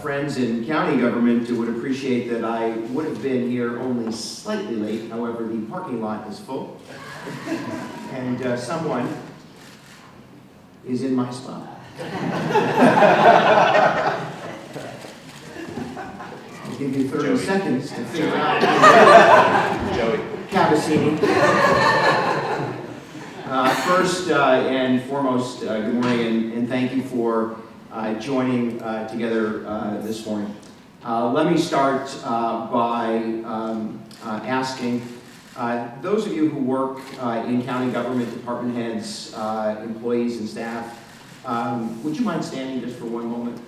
friends in county government would appreciate that I would have been here only slightly late. However, the parking lot is full, and someone is in my spot. I'll give you 30 seconds to figure out. Joey. Cavassini. First and foremost, good morning, and thank you for joining together this morning. Let me start by asking those of you who work in county government, department heads, employees, and staff, would you mind standing just for one moment?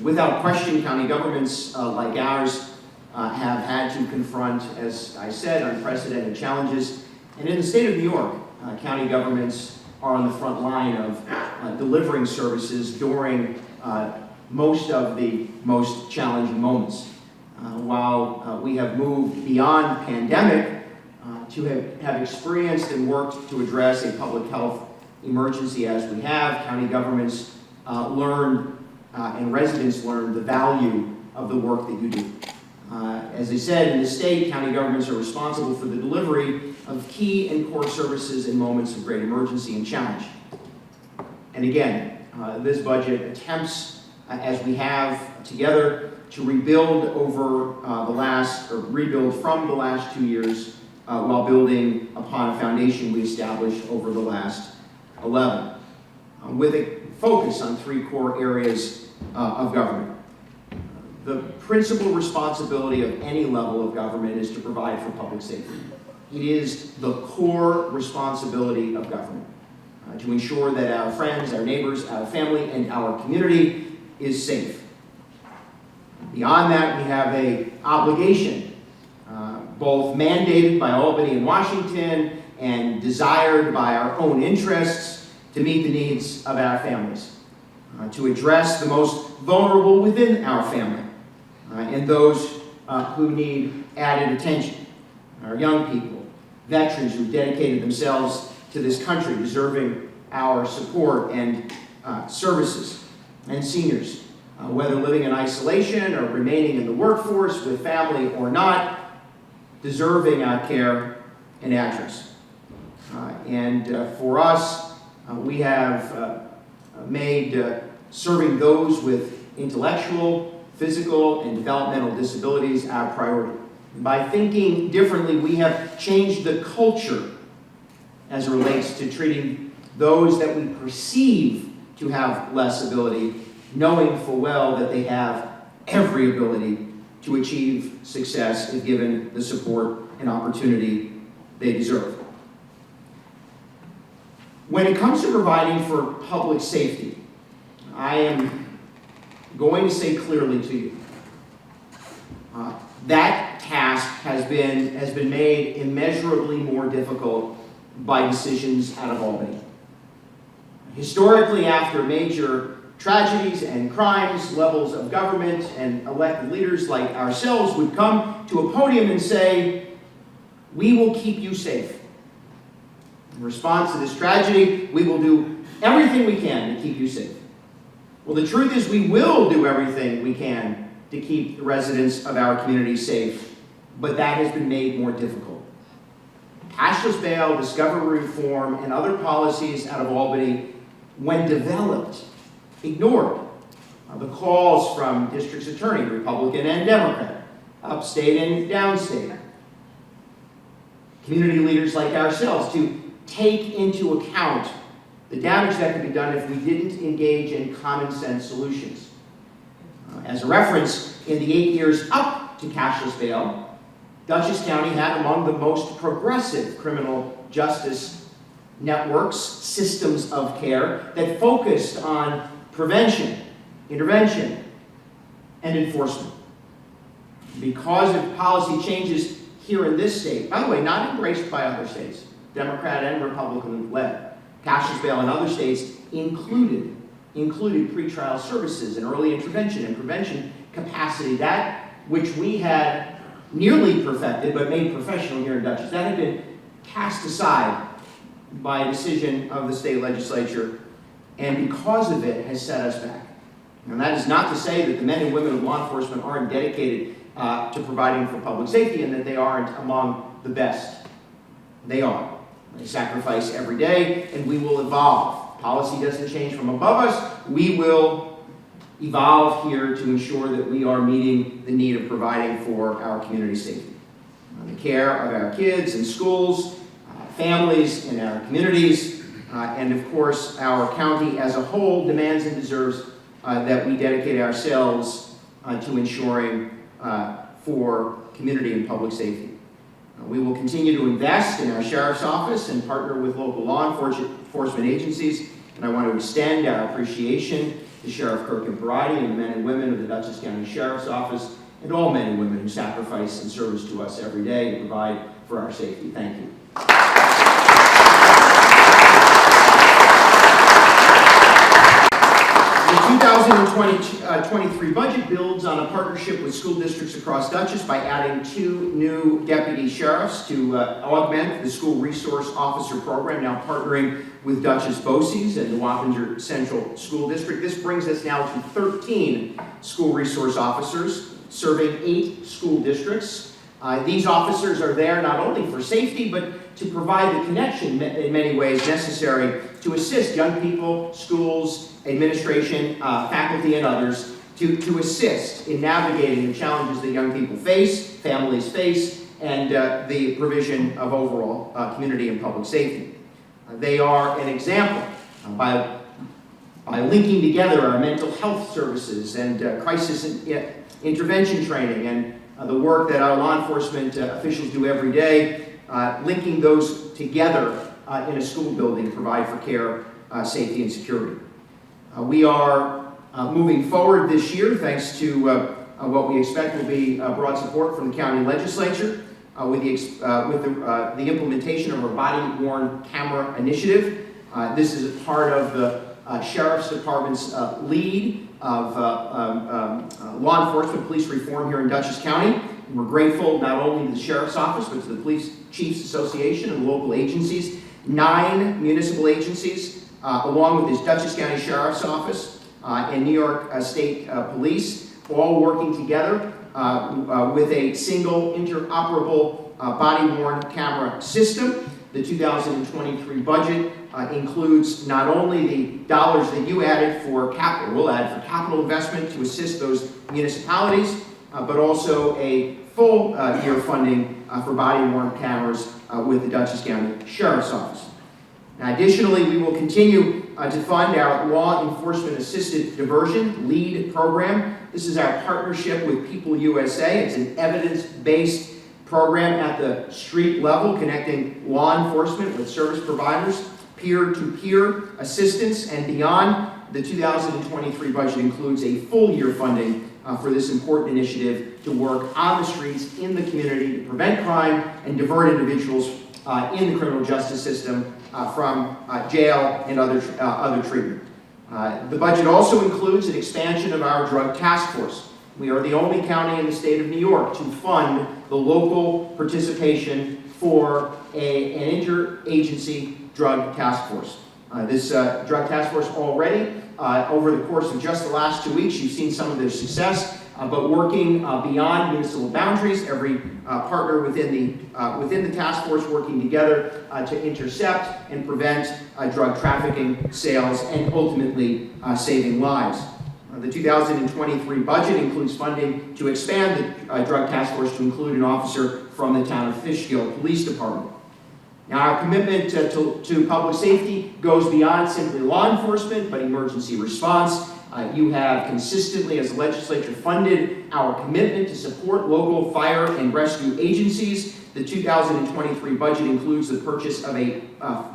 Without question, county governments like ours have had to confront, as I said, unprecedented challenges. And in the state of New York, county governments are on the front line of delivering services during most of the most challenging moments. While we have moved beyond the pandemic to have experienced and worked to address a public health emergency as we have, county governments learned and residents learned the value of the work that you do. As I said, in the state, county governments are responsible for the delivery of key and core services in moments of great emergency and challenge. And again, this budget attempts, as we have together, to rebuild rebuild from the last 2 years while building upon a foundation we established over the last 11, with a focus on 3 core areas of government. The principal responsibility of any level of government is to provide for public safety. It is the core responsibility of government to ensure that our friends, our neighbors, our family, and our community is safe. Beyond that, we have an obligation, both mandated by Albany and Washington and desired by our own interests, to meet the needs of our families, to address the most vulnerable within our family, and those who need added attention, our young people, veterans who dedicated themselves to this country, deserving our support and services, and seniors, whether living in isolation or remaining in the workforce with family or not, deserving our care and address. For us, we have made serving those with intellectual, physical, and developmental disabilities our priority. By thinking differently, we have changed the culture as it relates to treating those that we perceive to have less ability, knowing full well that they have every ability to achieve success if given the support and opportunity they deserve. When it comes to providing for public safety, I am going to say clearly to you, that task has been made immeasurably more difficult by decisions out of Albany. Historically, after major tragedies and crimes, levels of government and elected leaders like ourselves would come to a podium and say, "We will keep you safe." In response to this tragedy, we will do everything we can to keep you safe. Well, the truth is we will do everything we can to keep the residents of our community safe, but that has been made more difficult. Cashless bail, discovery reform, and other policies out of Albany, when developed, ignored the calls from district's attorney, Republican and Democrat, upstate and downstate, community leaders like ourselves, to take into account the damage that could be done if we didn't engage in common sense solutions. As a reference, in the 8 years up to cashless bail, Dutchess County had among the most progressive criminal justice networks, systems of care that focused on prevention, intervention, and enforcement. Because of policy changes here in this state, by the way, not embraced by other states, Democrat and Republican led, cashless bail in other states included pretrial services and early intervention and prevention capacity, that which we had nearly perfected but made professional here in Dutchess. That had been cast aside by a decision of the state legislature, and because of it has set us back. And that is not to say that the men and women of law enforcement aren't dedicated to providing for public safety and that they aren't among the best. They are. They sacrifice every day, and we will evolve. Policy doesn't change from above us. We will evolve here to ensure that we are meeting the need of providing for our community safety. The care of our kids in schools, families in our communities, and of course our county as a whole demands and deserves that we dedicate ourselves to ensuring for community and public safety. We will continue to invest in our Sheriff's Office and partner with local law enforcement agencies, and I want to extend our appreciation to Sheriff Kirk and Parati and the men and women of the Dutchess County Sheriff's Office and all men and women who sacrifice and service to us every day to provide for our safety. Thank you. The 2023 budget builds on a partnership with school districts across Dutchess by adding 2 new deputy sheriffs to augment the school resource officer program, now partnering with Dutchess BOCES and the Wappinger Central School District. This brings us now to 13 school resource officers serving 8 school districts. These officers are there not only for safety, but to provide the connection in many ways necessary to assist young people, schools, administration, faculty, and others to assist in navigating the challenges that young people face, families face, and the provision of overall community and public safety. They are an example by linking together our mental health services and crisis intervention training and the work that our law enforcement officials do every day, linking those together in a school building to provide for care, safety, and security. We are moving forward this year thanks to what we expect will be broad support from the county legislature with the implementation of our body-worn camera initiative. This is a part of the Sheriff's Department's lead of law enforcement police reform here in Dutchess County. And we're grateful not only to the Sheriff's Office, but to the Police Chiefs Association and local agencies, 9 municipal agencies, along with the Dutchess County Sheriff's Office and New York State Police, all working together with a single interoperable body-worn camera system. The 2023 budget includes not only the dollars that you added for capital, we'll add for capital investment to assist those municipalities, but also a full year funding for body-worn cameras with the Dutchess County Sheriff's Office. Now, additionally, we will continue to fund our Law Enforcement Assisted Diversion LEAD program. This is our partnership with People USA. It's an evidence-based program at the street level connecting law enforcement with service providers, peer-to-peer assistance, and beyond. The 2023 budget includes a full year funding for this important initiative to work on the streets in the community to prevent crime and divert individuals in the criminal justice system from jail and other treatment. The budget also includes an expansion of our drug task force. We are the only county in the state of New York to fund the local participation for an interagency drug task force. This drug task force already, over the course of just the last 2 weeks, you've seen some of their success, but working beyond municipal boundaries, every partner within the task force working together to intercept and prevent drug trafficking, sales, and ultimately saving lives. The 2023 budget includes funding to expand the drug task force to include an officer from the town of Fishkill Police Department. Now, our commitment to public safety goes beyond simply law enforcement, but emergency response. You have consistently, as a legislature, funded our commitment to support local fire and rescue agencies. The 2023 budget includes the purchase of a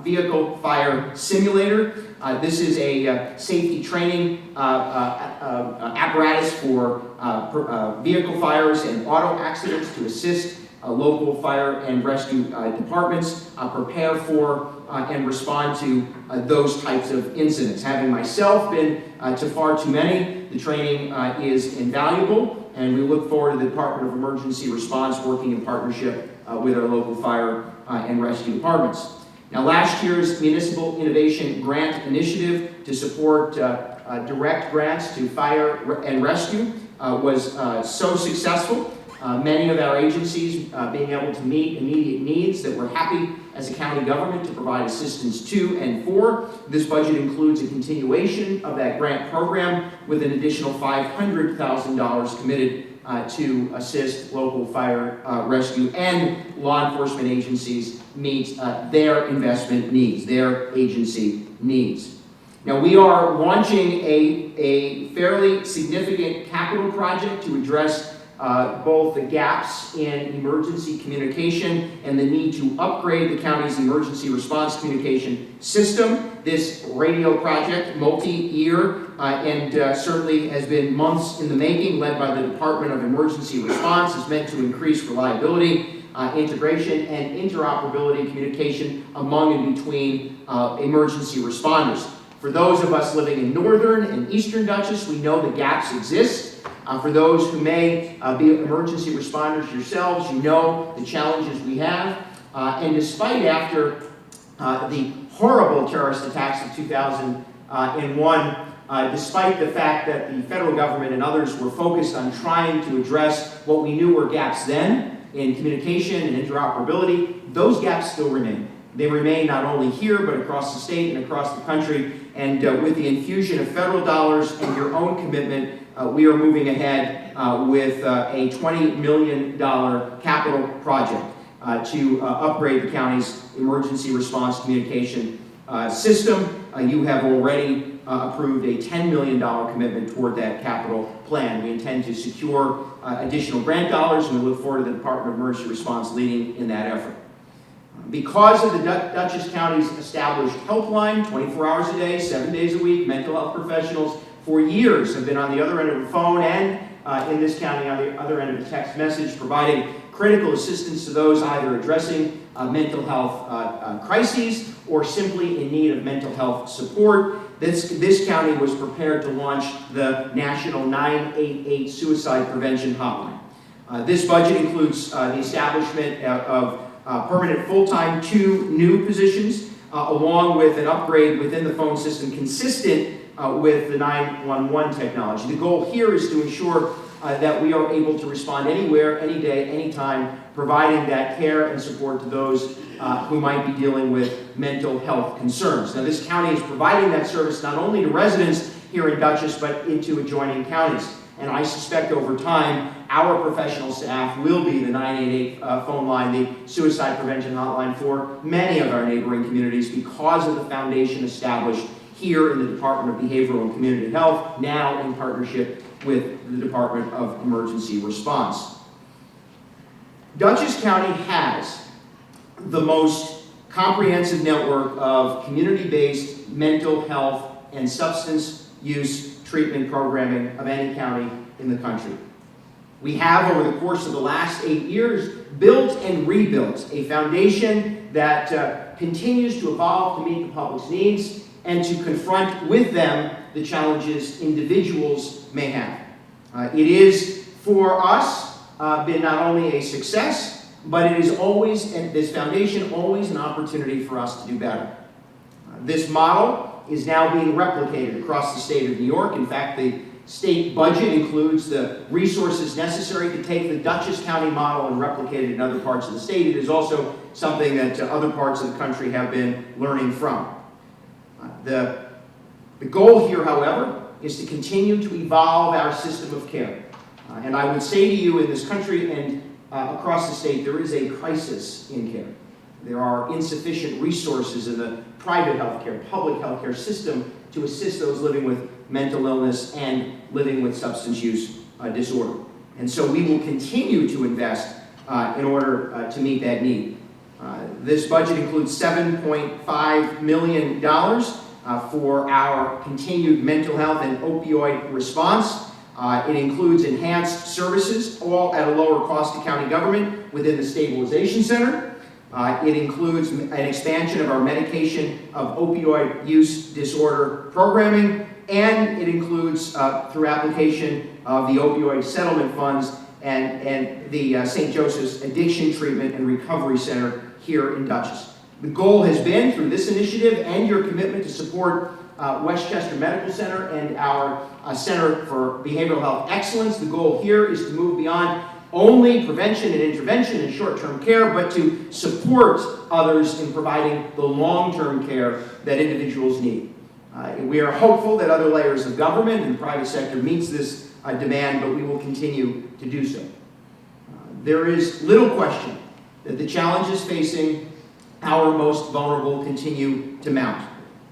vehicle fire simulator. This is a safety training apparatus for vehicle fires and auto accidents to assist local fire and rescue departments prepare for and respond to those types of incidents. Having myself been to far too many, the training is invaluable, and we look forward to the Department of Emergency Response working in partnership with our local fire and rescue departments. Now, last year's Municipal Innovation Grant Initiative to support direct grants to fire and rescue was so successful. Many of our agencies being able to meet immediate needs that we're happy as a county government to provide assistance to and for. This budget includes a continuation of that grant program with an additional $500,000 committed to assist local fire rescue and law enforcement agencies meet their investment needs, their agency needs. Now, we are launching a fairly significant capital project to address both the gaps in emergency communication and the need to upgrade the county's emergency response communication system. This radio project, multi-year, and certainly has been months in the making, led by the Department of Emergency Response, is meant to increase reliability, integration, and interoperability communication among and between emergency responders. For those of us living in northern and eastern Dutchess, we know the gaps exist. For those who may be emergency responders yourselves, you know the challenges we have. And despite after the horrible terrorist attacks of 2001, despite the fact that the federal government and others were focused on trying to address what we knew were gaps then in communication and interoperability, those gaps still remain. They remain not only here, but across the state and across the country. And with the infusion of federal dollars and your own commitment, we are moving ahead with a $20 million capital project to upgrade the county's emergency response communication system. You have already approved a $10 million commitment toward that capital plan. We intend to secure additional grant dollars, and we look forward to the Department of Emergency Response leading in that effort. Because of the Dutchess County's established helpline, 24 hours a day, 7 days a week, mental health professionals for years have been on the other end of the phone and in this county on the other end of the text message, providing critical assistance to those either addressing mental health crises or simply in need of mental health support. This county was prepared to launch the National 988 Suicide Prevention Hotline. This budget includes the establishment of permanent full-time 2 new positions, along with an upgrade within the phone system consistent with the 911 technology. The goal here is to ensure that we are able to respond anywhere, any day, anytime, providing that care and support to those who might be dealing with mental health concerns. Now, this county is providing that service not only to residents here in Dutchess, but into adjoining counties. And I suspect over time, our professional staff will be the 988 phone line, the suicide prevention hotline for many of our neighboring communities because of the foundation established here in the Department of Behavioral and Community Health, now in partnership with the Department of Emergency Response. Dutchess County has the most comprehensive network of community-based mental health and substance use treatment programming of any county in the country. We have, over the course of the last 8 years, built and rebuilt a foundation that continues to evolve to meet the public's needs and to confront with them the challenges individuals may have. It is, for us, been not only a success, but it is always, and this foundation, always an opportunity for us to do better. This model is now being replicated across the state of New York. In fact, the state budget includes the resources necessary to take the Dutchess County model and replicate it in other parts of the state. It is also something that other parts of the country have been learning from. The goal here, however, is to continue to evolve our system of care. And I would say to you, in this country and across the state, there is a crisis in care. There are insufficient resources in the private healthcare, public healthcare system to assist those living with mental illness and living with substance use disorder. And so we will continue to invest in order to meet that need. This budget includes $7.5 million for our continued mental health and opioid response. It includes enhanced services, all at a lower cost to county government within the Stabilization Center. It includes an expansion of our medication of opioid use disorder programming, and it includes, through application of the opioid settlement funds and the St. Joseph's Addiction Treatment and Recovery Center here in Dutchess. The goal has been, through this initiative and your commitment to support Westchester Medical Center and our Center for Behavioral Health Excellence. The goal here is to move beyond only prevention and intervention and short-term care, but to support others in providing the long-term care that individuals need. We are hopeful that other layers of government and the private sector meets this demand, but we will continue to do so. There is little question that the challenges facing our most vulnerable continue to mount.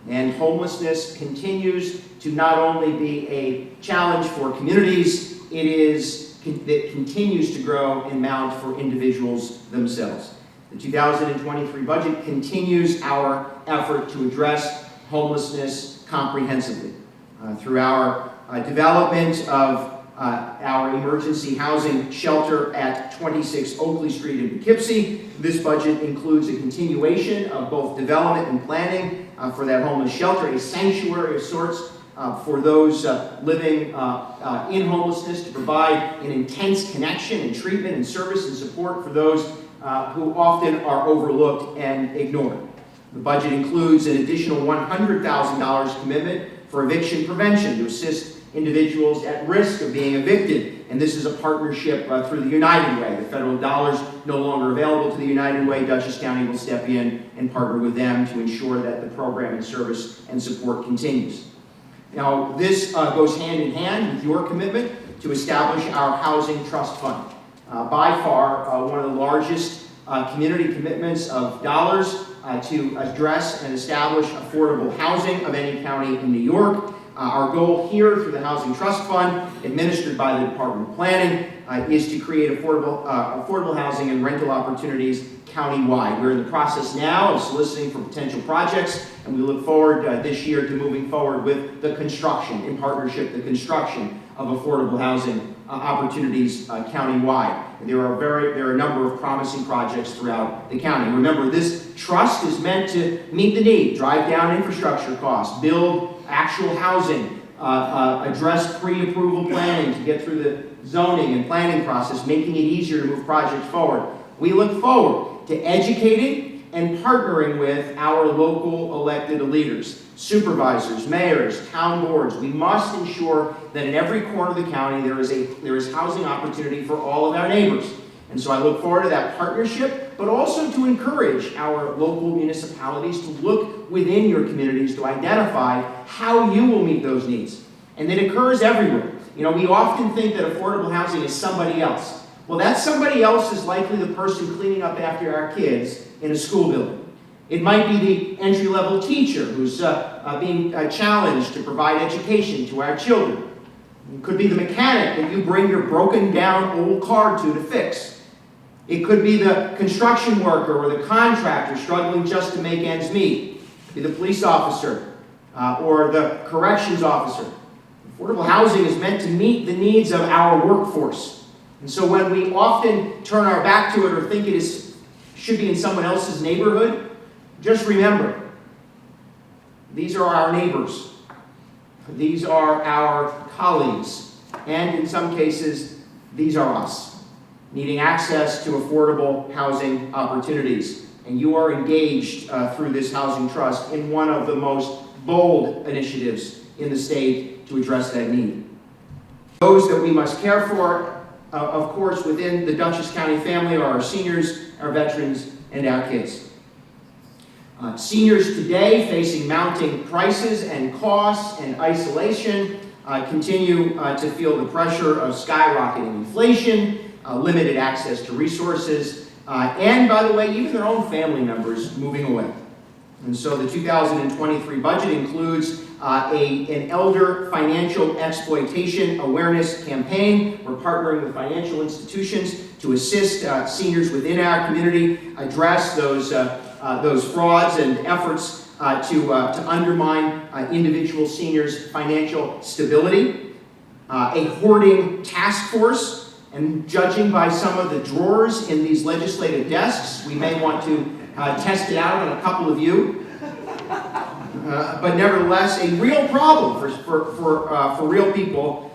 And homelessness continues to not only be a challenge for communities, it continues to grow and mount for individuals themselves. The 2023 budget continues our effort to address homelessness comprehensively. Through our development of our emergency housing shelter at 26 Oakley Street in Poughkeepsie, this budget includes a continuation of both development and planning for that homeless shelter, a sanctuary of sorts for those living in homelessness, to provide an intense connection and treatment and service and support for those who often are overlooked and ignored. The budget includes an additional $100,000 commitment for eviction prevention to assist individuals at risk of being evicted. And this is a partnership through the United Way. The federal dollars no longer available to the United Way. Dutchess County will step in and partner with them to ensure that the program and service and support continues. Now, this goes hand in hand with your commitment to establish our Housing Trust Fund. By far, one of the largest community commitments of dollars to address and establish affordable housing of any county in New York. Our goal here through the Housing Trust Fund, administered by the Department of Planning, is to create affordable housing and rental opportunities countywide. We're in the process now of soliciting for potential projects, and we look forward this year to moving forward with the construction, in partnership, the construction of affordable housing opportunities countywide. There are a number of promising projects throughout the county. Remember, this trust is meant to meet the need, drive down infrastructure costs, build actual housing, address pre-approval planning to get through the zoning and planning process, making it easier to move projects forward. We look forward to educating and partnering with our local elected leaders, supervisors, mayors, town boards. We must ensure that in every corner of the county there is housing opportunity for all of our neighbors. And so I look forward to that partnership, but also to encourage our local municipalities to look within your communities to identify how you will meet those needs. And it occurs everywhere. You know, we often think that affordable housing is somebody else. Well, that somebody else is likely the person cleaning up after our kids in a school building. It might be the entry-level teacher who's being challenged to provide education to our children. It could be the mechanic that you bring your broken down old car to fix. It could be the construction worker or the contractor struggling just to make ends meet. It could be the police officer or the corrections officer. Affordable housing is meant to meet the needs of our workforce. And so when we often turn our back to it or think should be in someone else's neighborhood, just remember, these are our neighbors. These are our colleagues. And in some cases, these are us, needing access to affordable housing opportunities. And you are engaged through this Housing Trust in one of the most bold initiatives in the state to address that need. Those that we must care for, of course, within the Dutchess County family are our seniors, our veterans, and our kids. Seniors today, facing mounting prices and costs and isolation, continue to feel the pressure of skyrocketing inflation, limited access to resources, and, by the way, even their own family members moving away. And so the 2023 budget includes an elder financial exploitation awareness campaign. We're partnering with financial institutions to assist seniors within our community address those frauds and efforts to undermine individual seniors' financial stability. A hoarding task force, and judging by some of the drawers in these legislative desks, we may want to test it out on a couple of you. But nevertheless, a real problem for real people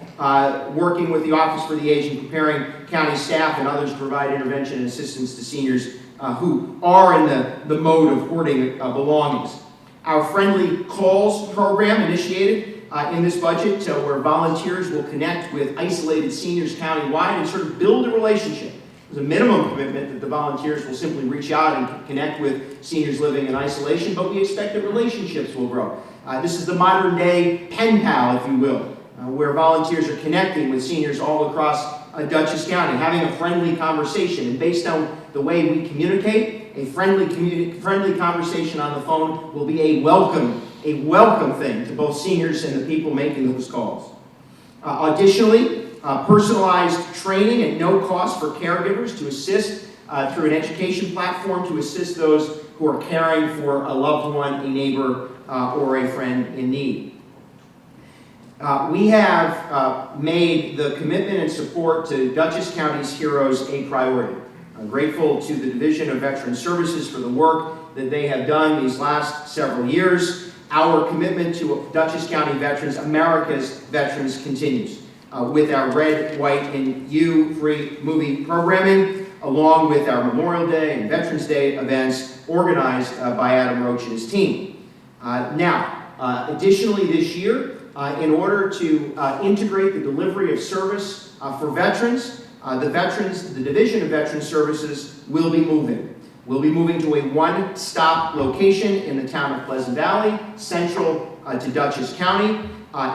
working with the Office for the Aged and preparing county staff and others to provide intervention and assistance to seniors who are in the mode of hoarding belongings. Our Friendly Calls program initiated in this budget where volunteers will connect with isolated seniors countywide and sort of build a relationship. There's a minimum commitment that the volunteers will simply reach out and connect with seniors living in isolation, but we expect that relationships will grow. This is the modern day pen pal, if you will, where volunteers are connecting with seniors all across Dutchess County, having a friendly conversation. And based on the way we communicate, a friendly conversation on the phone will be a welcome thing to both seniors and the people making those calls. Additionally, personalized training at no cost for caregivers to assist through an education platform to assist those who are caring for a loved one, a neighbor, or a friend in need. We have made the commitment and support to Dutchess County's heroes a priority. I'm grateful to the Division of Veteran Services for the work that they have done these last several years. Our commitment to Dutchess County veterans, America's veterans, continues with our Red, White, and You free movie programming, along with our Memorial Day and Veterans Day events organized by Adam Roach and his team. Additionally this year, in order to integrate the delivery of service for veterans, the Division of Veteran Services will be moving. We'll be moving to a one-stop location in the town of Pleasant Valley, central to Dutchess County,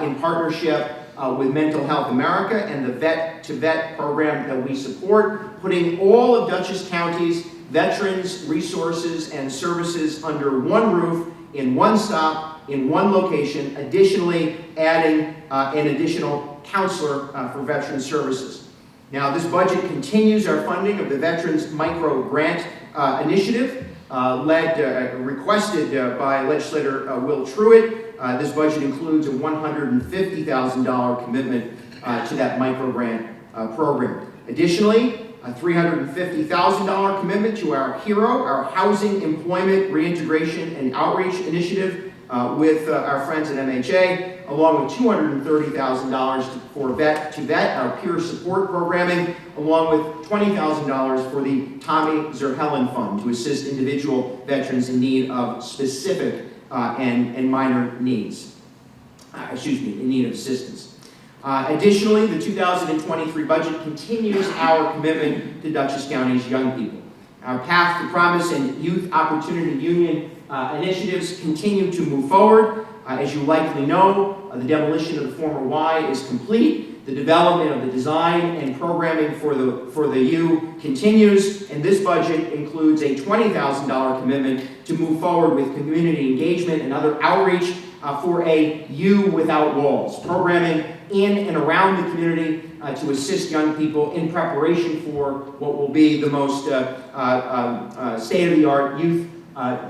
in partnership with Mental Health America and the Vet-to-Vet program that we support, putting all of Dutchess County's veterans, resources, and services under one roof, in one stop, in one location, additionally adding an additional counselor for veteran services. Now, this budget continues our funding of the Veterans Micro Grant Initiative, requested by legislator Will Truitt. This budget includes a $150,000 commitment to that micro grant program. Additionally, a $350,000 commitment to our HERO, our Housing, Employment, Reintegration, and Outreach Initiative with our friends at MHA, along with $230,000 for Vet-to-Vet, our peer support programming, along with $20,000 for the Tommy Zerhelen Fund to assist individual veterans in need of specific and minor needs, in need of assistance. Additionally, the 2023 budget continues our commitment to Dutchess County's young people. Our Path to Promise and Youth Opportunity Union initiatives continue to move forward. As you likely know, the demolition of the former Y is complete. The development of the design and programming for the U continues, and this budget includes a $20,000 commitment to move forward with community engagement and other outreach for a U Without Walls, programming in and around the community to assist young people in preparation for what will be the most state-of-the-art youth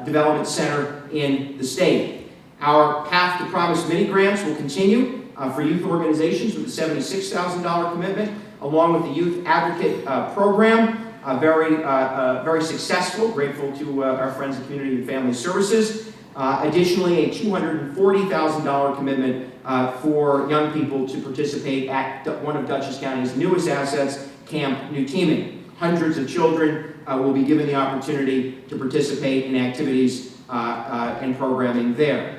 development center in the state. Our Path to Promise mini grants will continue for youth organizations with a $76,000 commitment, along with the Youth Advocate program, very successful, grateful to our friends at Community and Family Services. Additionally, a $240,000 commitment for young people to participate at one of Dutchess County's newest assets, Camp New Teaming. Hundreds of children will be given the opportunity to participate in activities and programming there.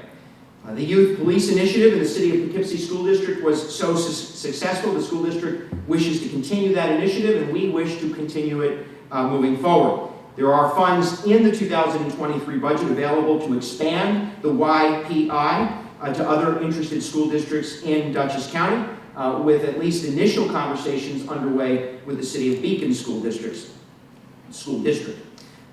The Youth Police Initiative in the City of Poughkeepsie School District was so successful. The school district wishes to continue that initiative, and we wish to continue it moving forward. There are funds in the 2023 budget available to expand the YPI to other interested school districts in Dutchess County, with at least initial conversations underway with the City of Beacon School District.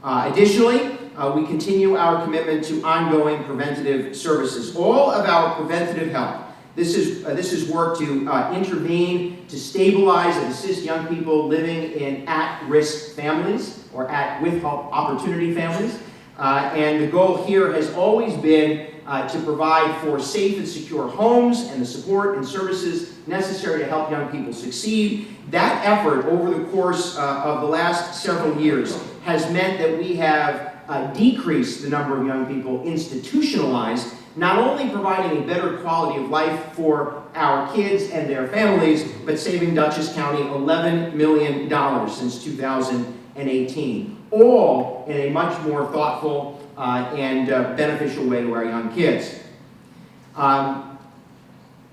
Additionally, we continue our commitment to ongoing preventative services. All of our preventative help. This is work to intervene, to stabilize and assist young people living in at-risk families or with opportunity families. And the goal here has always been to provide for safe and secure homes and the support and services necessary to help young people succeed. That effort over the course of the last several years has meant that we have decreased the number of young people institutionalized, not only providing a better quality of life for our kids and their families, but saving Dutchess County $11 million since 2018. All in a much more thoughtful and beneficial way to our young kids.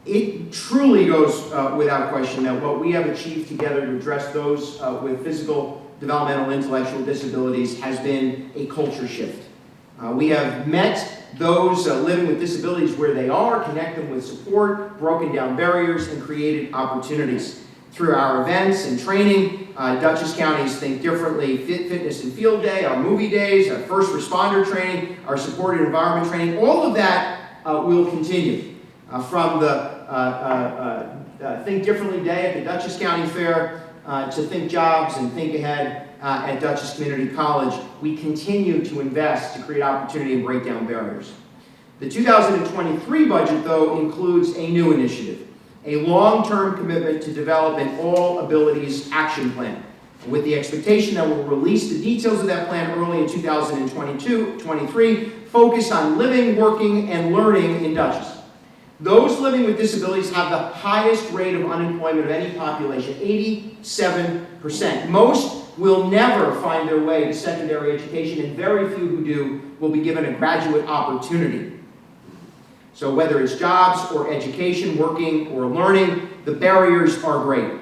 It truly goes without question that what we have achieved together to address those with physical, developmental, intellectual disabilities has been a culture shift. We have met those living with disabilities where they are, connect them with support, broken down barriers, and created opportunities. Through our events and training, Dutchess County's Think Differently Fitness and Field Day, our movie days, our first responder training, our supported environment training, all of that will continue. From the Think Differently Day at the Dutchess County Fair to Think Jobs and Think Ahead at Dutchess Community College, we continue to invest to create opportunity and break down barriers. The 2023 budget, though, includes a new initiative, a long-term commitment to develop an all-abilities action plan, with the expectation that we'll release the details of that plan early in 2023, focused on living, working, and learning in Dutchess. Those living with disabilities have the highest rate of unemployment of any population, 87%. Most will never find their way to secondary education, and very few who do will be given a graduate opportunity. So whether it's jobs or education, working or learning, the barriers are great.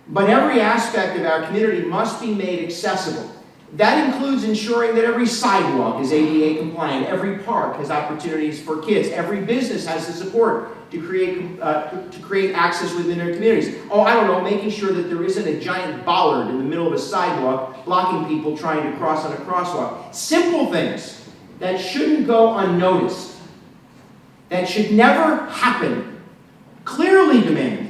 But every aspect of our community must be made accessible. That includes ensuring that every sidewalk is ADA compliant, every park has opportunities for kids, every business has the support to create access within their communities. Oh, I don't know, making sure that there isn't a giant bollard in the middle of a sidewalk blocking people trying to cross on a crosswalk. Simple things that shouldn't go unnoticed, that should never happen, clearly demand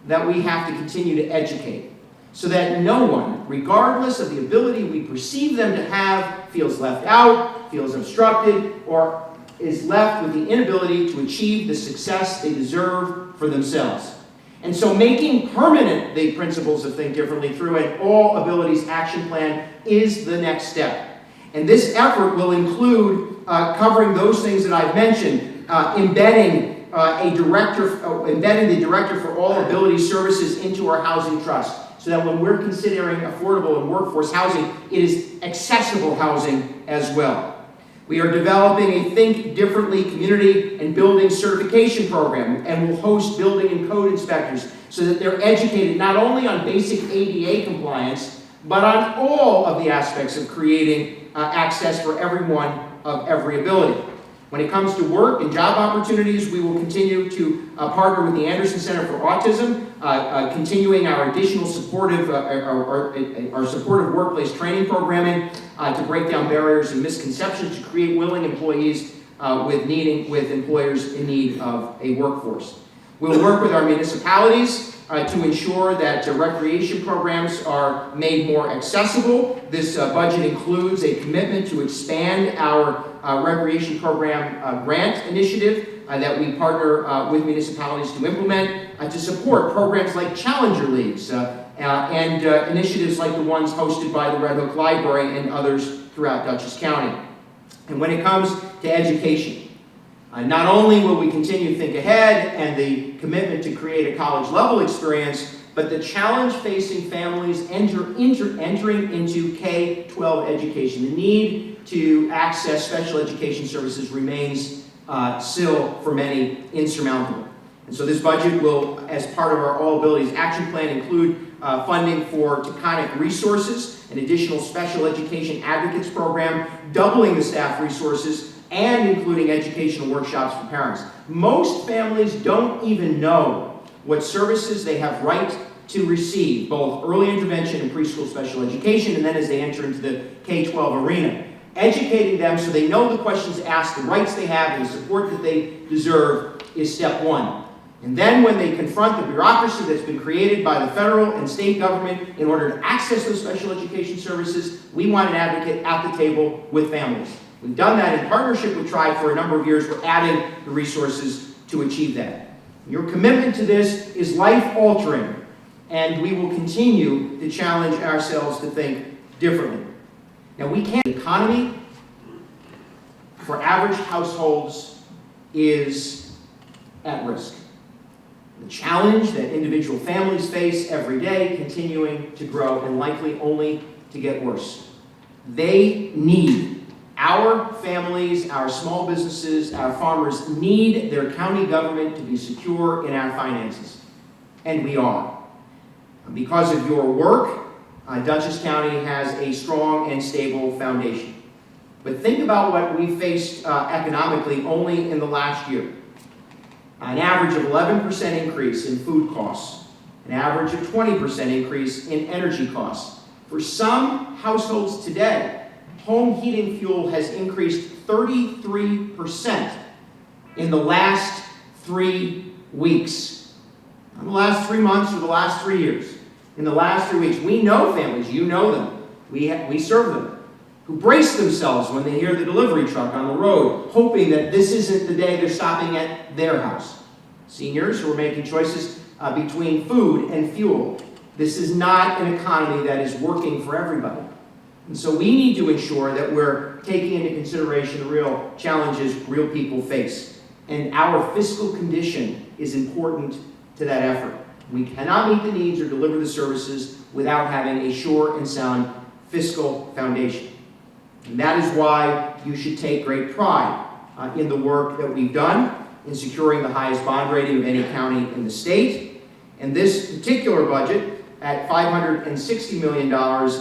that we have to continue to educate, so that no one, regardless of the ability we perceive them to have, feels left out, feels obstructed, or is left with the inability to achieve the success they deserve for themselves. And so making permanent the principles of Think Differently through an all abilities action plan is the next step. And this effort will include covering those things that I've mentioned, embedding the director for all ability services into our housing trust, so that when we're considering affordable and workforce housing, it is accessible housing as well. We are developing a Think Differently community and building certification program, and will host building and code inspectors so that they're educated not only on basic ADA compliance, but on all of the aspects of creating access for everyone of every ability. When it comes to work and job opportunities, we will continue to partner with the Anderson Center for Autism, continuing our additional supportive, our supportive workplace training programming to break down barriers and misconceptions, to create willing employees with employers in need of a workforce. We'll work with our municipalities to ensure that recreation programs are made more accessible. This budget includes a commitment to expand our recreation program grant initiative that we partner with municipalities to implement to support programs like Challenger Leagues and initiatives like the ones hosted by the Red Hook Library and others throughout Dutchess County. And when it comes to education, not only will we continue to Think Ahead and the commitment to create a college-level experience, but the challenge facing families entering into K-12 education. The need to access special education services remains still, for many, insurmountable. And so this budget will, as part of our All Abilities Action Plan, include funding for Taconic Resources, an additional special education advocates program, doubling the staff resources, and including educational workshops for parents. Most families don't even know what services they have right to receive, both early intervention and preschool special education, and then as they enter into the K-12 arena. Educating them so they know the questions asked, the rights they have, and the support that they deserve is step one. And then when they confront the bureaucracy that's been created by the federal and state government in order to access those special education services, we want an advocate at the table with families. We've done that in partnership with Tribe for a number of years. We're adding the resources to achieve that. Your commitment to this is life-altering, and we will continue to challenge ourselves to think differently. Now, we can't. The economy for average households is at risk. The challenge that individual families face every day continuing to grow and likely only to get worse. They need Our families, our small businesses, our farmers need their county government to be secure in our finances. And we are. Because of your work, Dutchess County has a strong and stable foundation. But think about what we faced economically only in the last year. An average of 11% increase in food costs, an average of 20% increase in energy costs. For some households today, home heating fuel has increased 33% in the last 3 weeks. Not the last 3 months or the last 3 years. In the last 3 weeks, we know families, you know them, we serve them, who brace themselves when they hear the delivery truck on the road, hoping that this isn't the day they're stopping at their house. Seniors who are making choices between food and fuel. This is not an economy that is working for everybody. And so we need to ensure that we're taking into consideration the real challenges real people face. And our fiscal condition is important to that effort. We cannot meet the needs or deliver the services without having a sure and sound fiscal foundation. And that is why you should take great pride in the work that we've done in securing the highest bond rating of any county in the state. And this particular budget, at $560 million,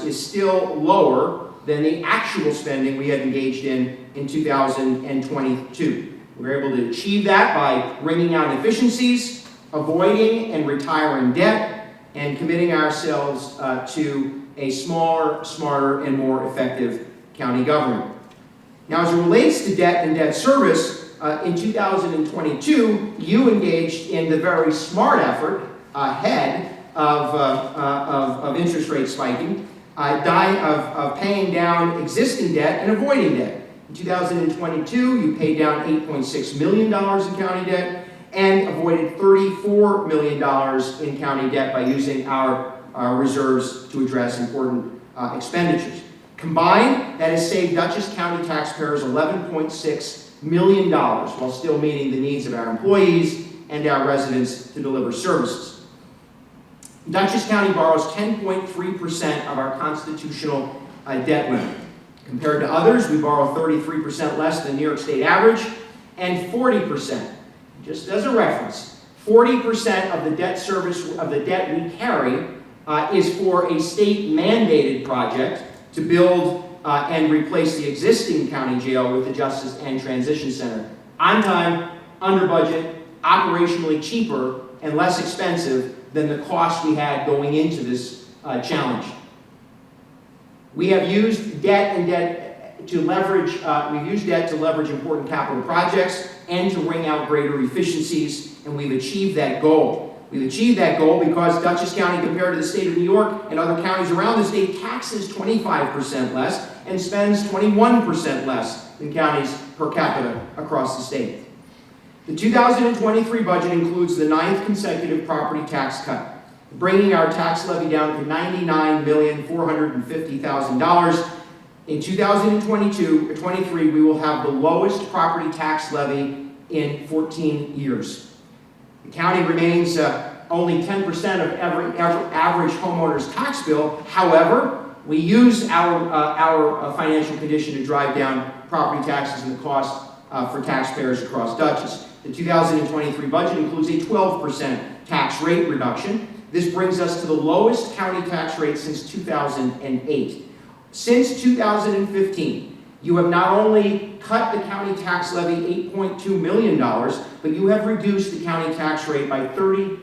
is still lower than the actual spending we had engaged in 2022. We were able to achieve that by wringing out efficiencies, avoiding and retiring debt, and committing ourselves to a smaller, smarter, and more effective county government. Now, as it relates to debt and debt service, in 2022, you engaged in the very smart effort ahead of interest rates spiking, of paying down existing debt and avoiding debt. In 2022, you paid down $8.6 million in county debt and avoided $34 million in county debt by using our reserves to address important expenditures. Combined, that has saved Dutchess County taxpayers $11.6 million while still meeting the needs of our employees and our residents to deliver services. Dutchess County borrows 10.3% of our constitutional debt limit. Compared to others, we borrow 33% less than the New York State average, and 40%, just as a reference, 40% of the debt service of the debt we carry is for a state-mandated project to build and replace the existing county jail with the Justice and Transition Center. On time, under budget, operationally cheaper, and less expensive than the cost we had going into this challenge. We have used debt to leverage. We've used debt to leverage important capital projects and to wring out greater efficiencies, and we've achieved that goal. We've achieved that goal because Dutchess County, compared to the state of New York and other counties around the state, taxes 25% less and spends 21% less than counties per capita across the state. The 2023 budget includes the 9th consecutive property tax cut, bringing our tax levy down to $99,450,000. In 2023, we will have the lowest property tax levy in 14 years. The county remains only 10% of every average homeowner's tax bill. However, we use our financial condition to drive down property taxes and the cost for taxpayers across Dutchess. The 2023 budget includes a 12% tax rate reduction. This brings us to the lowest county tax rate since 2008. Since 2015, you have not only cut the county tax levy $8.2 million, but you have reduced the county tax rate by 32%.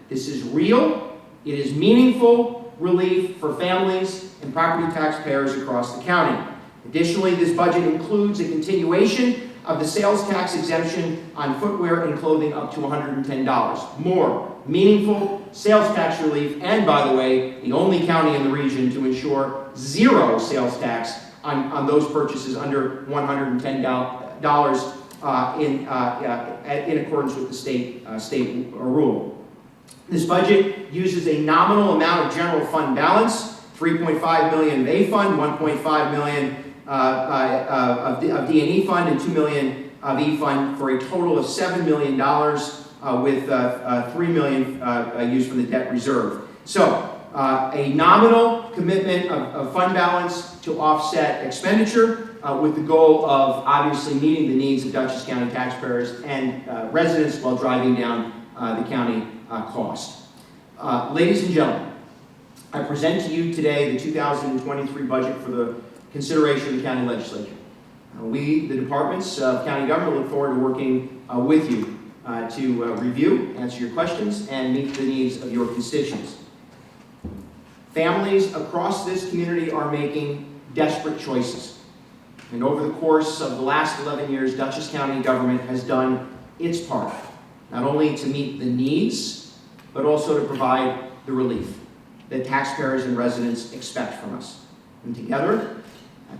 This is real, it is meaningful relief for families and property taxpayers across the county. Additionally, this budget includes a continuation of the sales tax exemption on footwear and clothing up to $110. More meaningful sales tax relief, and by the way, the only county in the region to ensure zero sales tax on those purchases under $110 in accordance with the state rule. This budget uses a nominal amount of general fund balance, $3.5 million of A fund, $1.5 million of D&E fund, and $2 million of E fund, for a total of $7 million with $3 million used from the debt reserve. So, a nominal commitment of fund balance to offset expenditure with the goal of obviously meeting the needs of Dutchess County taxpayers and residents while driving down the county cost. Ladies and gentlemen, I present to you today the 2023 budget for the consideration of the county legislature. We, the departments of county government, look forward to working with you to review, answer your questions, and meet the needs of your constituents. Families across this community are making desperate choices. And over the course of the last 11 years, Dutchess County government has done its part, not only to meet the needs, but also to provide the relief that taxpayers and residents expect from us. And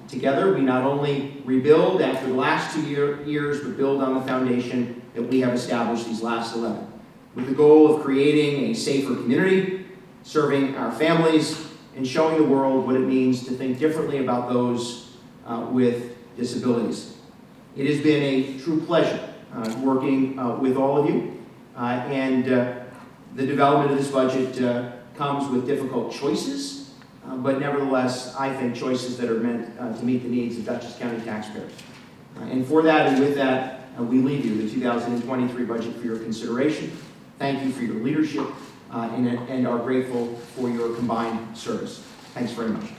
together we not only rebuild after the last 2 years, but build on the foundation that we have established these last 11, with the goal of creating a safer community, serving our families, and showing the world what it means to think differently about those with disabilities. It has been a true pleasure working with all of you, and the development of this budget comes with difficult choices, but nevertheless, I think choices that are meant to meet the needs of Dutchess County taxpayers. And for that and with that, we leave you the 2023 budget for your consideration. Thank you for your leadership and are grateful for your combined service. Thanks very much.